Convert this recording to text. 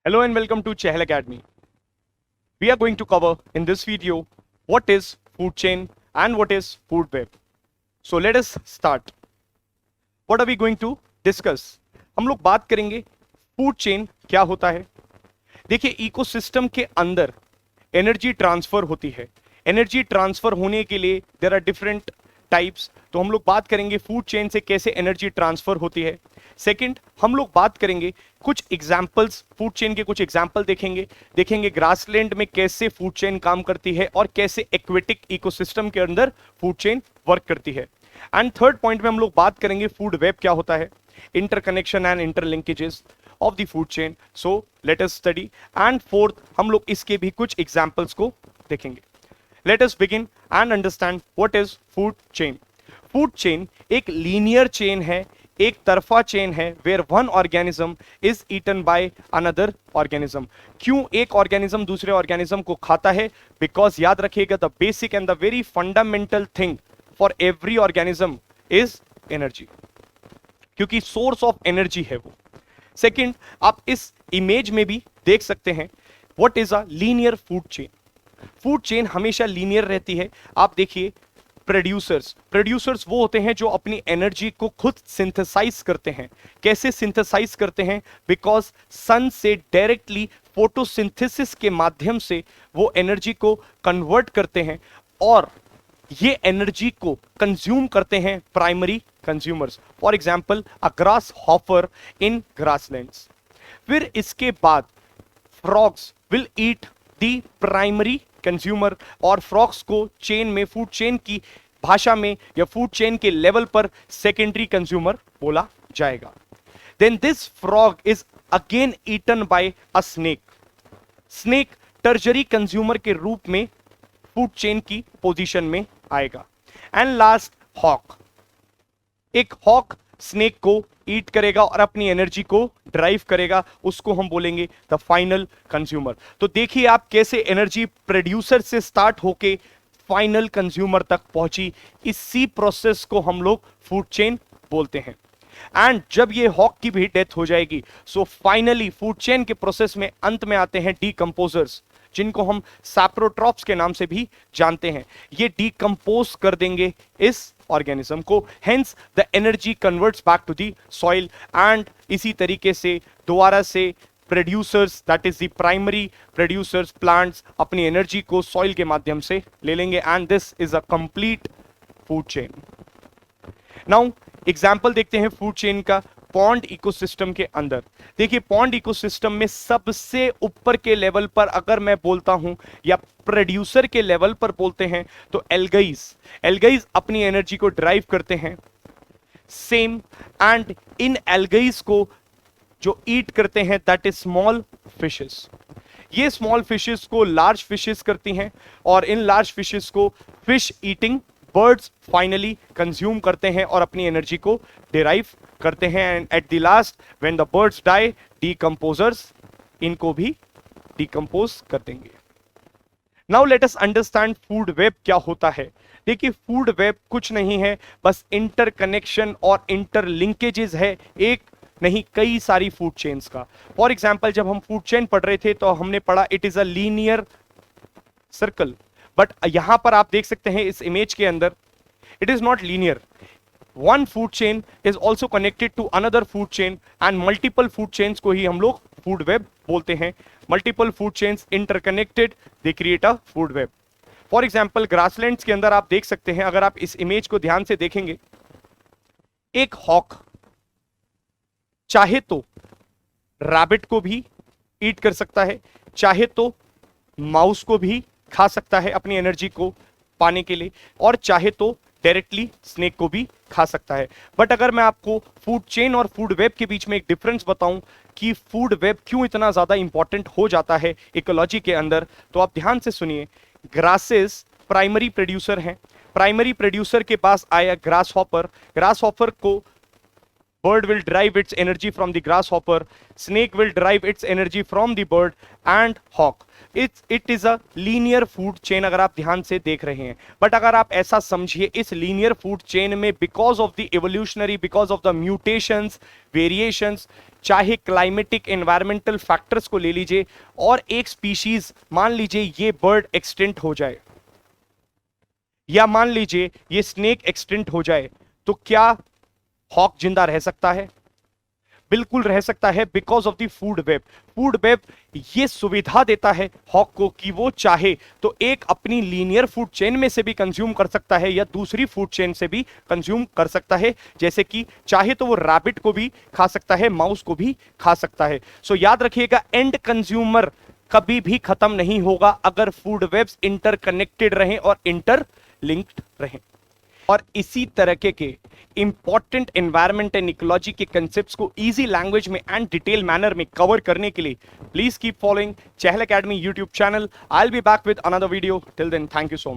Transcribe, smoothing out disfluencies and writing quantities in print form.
Hello and welcome to Chehal Academy. We are going to cover in this video what is food chain and what is food web. So let us start. What are we going to discuss? हम लोग बात करेंगे food chain क्या होता है. देखिए ecosystem के अंदर एनर्जी ट्रांसफर होती है. एनर्जी ट्रांसफर होने के लिए देयर आर डिफरेंट टाइप्स. तो हम लोग बात करेंगे फूड चेन से कैसे एनर्जी ट्रांसफर होती है. सेकंड, हम लोग बात करेंगे कुछ एग्जाम्पल्स, फूड चेन के कुछ एग्जाम्पल देखेंगे ग्रासलैंड में कैसे फूड चेन काम करती है और कैसे एक्वेटिक इकोसिस्टम के अंदर फूड चेन वर्क करती है. एंड थर्ड पॉइंट में हम लोग बात करेंगे फूड वेब क्या होता है, interconnection and interlinkages of the food chain. So let us study. And fourth, हम लोग इसके भी कुछ एग्जाम्पल्स को देखेंगे. Let us begin and understand what is food chain. Food chain एक लीनियर चेन है, एक तरफा चेन है, where one organism is eaten by another organism. क्यों एक ऑर्गेनिज्म दूसरे ऑर्गेनिज्म को खाता है? बिकॉज याद रखिएगा the basic and the very fundamental thing for every organism is energy, क्योंकि सोर्स ऑफ एनर्जी है वो. सेकंड, आप इस इमेज में भी देख सकते हैं what is a linear food chain. Food chain हमेशा लीनियर रहती है. आप देखिए प्रोड्यूसर्स वो होते हैं जो अपनी एनर्जी को खुद सिंथेसाइज करते हैं. कैसे सिंथेसाइज करते हैं? बिकॉज सन से डायरेक्टली फोटोसिंथेसिस के माध्यम से वो एनर्जी को कन्वर्ट करते हैं और ये एनर्जी को कंज्यूम करते हैं primary consumers. For example a grasshopper in grasslands. फिर इसके बाद frogs will eat the primary consumer और फ्रॉग्स को चेन में, फूड चेन की भाषा में या फूड चेन के लेवल पर सेकेंडरी कंज्यूमर बोला जाएगा. Then this frog is again eaten by a snake. Snake tertiary consumer के रूप में फूड चेन की पोजीशन में आएगा. And last hawk. एक हॉक स्नेक को ईट करेगा और अपनी एनर्जी को ड्राइव करेगा, उसको हम बोलेंगे द फाइनल कंज्यूमर. तो देखिए आप कैसे एनर्जी प्रोड्यूसर से स्टार्ट होके फाइनल कंज्यूमर तक पहुंची. इसी प्रोसेस को हम लोग फूड चेन बोलते हैं. एंड जब ये हॉक की भी डेथ हो जाएगी, सो फाइनली फूड चेन के प्रोसेस में अंत में आते हैं डीकंपोजर्स, जिनको हम सैप्रोट्रॉप्स के नाम से भी जानते हैं. ये डीकंपोज कर देंगे इस ऑर्गेनिज्म को. Hence the energy converts back to the soil. And इसी तरीके से दोबारा से producers, that is the primary producers, plants, अपनी एनर्जी को सॉइल के माध्यम से ले लेंगे. And this is a complete food chain. Now example देखते हैं फूड चेन का पॉन्ड इकोसिस्टम के अंदर. देखिए पॉन्ड इकोसिस्टम में सबसे ऊपर के लेवल पर अगर मैं बोलता हूं या प्रोड्यूसर के लेवल पर बोलते हैं तो एल्गाइज अपनी एनर्जी को ड्राइव करते हैं सेम. एंड इन एल्गाइज को जो ईट करते हैं दैट इज स्मॉल फिशेस. ये स्मॉल फिशेस को लार्ज फिशेस करती हैं और इन लार्ज फिशेस को fish eating birds finally consume करते हैं और अपनी एनर्जी को डिराइव करते हैं. And at the last when the birds die, decomposers इनको भी डीकंपोज कर देंगे. Now let us understand food web क्या होता है. देखिए फूड वेब कुछ नहीं है, बस इंटरकनेक्शन और इंटरलिंकेजेस है, एक नहीं कई सारी फूड चेन्स का. फॉर एग्जाम्पल जब हम फूड चेन पढ़ रहे थे तो हमने पढ़ा it is a linear circle. But यहां पर आप देख सकते हैं इस इमेज के अंदर it is not linear. One food chain is also connected to another food chain and multiple food chains को ही हम लोग फूड वेब बोलते हैं. Multiple food chains interconnected, they create a food web. For example grasslands के अंदर आप देख सकते हैं, अगर आप इस इमेज को ध्यान से देखेंगे, एक हॉक चाहे तो रैबिट को भी ईट कर सकता है, चाहे तो माउस को भी खा सकता है अपनी एनर्जी को पाने के लिए, और चाहे तो डायरेक्टली स्नेक को भी खा सकता है. बट अगर मैं आपको फूड चेन और फूड वेब के बीच में एक डिफरेंस बताऊं कि फूड वेब क्यों इतना ज्यादा इंपॉर्टेंट हो जाता है इकोलॉजी के अंदर, तो आप ध्यान से सुनिए. ग्रासेस प्राइमरी प्रोड्यूसर हैं. प्राइमरी प्रोड्यूसर के पास आया ग्रास हॉपर. ग्रास हॉपर को bird will derive its energy from the grasshopper, snake will derive its energy from the bird, and hawk. It is a linear food chain अगर आप ध्यान से देख रहे हैं. बट अगर आप ऐसा समझिए इस linear food chain में because of the evolutionary, because of the mutations, variations, चाहे क्लाइमेटिक एनवायरमेंटल फैक्टर्स को ले लीजिए और एक स्पीशीज मान लीजिए ये बर्ड एक्सटिंक्ट हो जाए या मान लीजिए ये स्नेक एक्सटिंक्ट हो जाए, तो क्या हॉक जिंदा रह सकता है? बिल्कुल रह सकता है, because of the food web. Food web ये सुविधा देता है हॉक को कि वो चाहे तो एक अपनी लीनियर फूड चेन में से भी कंज्यूम कर सकता है या दूसरी फूड चेन से भी कंज्यूम कर सकता है. जैसे कि चाहे तो वो रैबिट को भी खा सकता है, माउस को भी खा सकता है. सो याद रखिएगा, एंड कंज्यूमर कभी भी खत्म नहीं होगा अगर फूड वेब्स इंटरकनेक्टेड रहें और इंटरलिंक्ड रहें. और इसी तरह के इंपॉर्टेंट एनवायरमेंट एंड इकोलॉजी के कंसेप्ट्स को इजी लैंग्वेज में एंड डिटेल मैनर में कवर करने के लिए please keep following Chahal academy YouTube channel. I will be back with another video. Till then, thank you so much.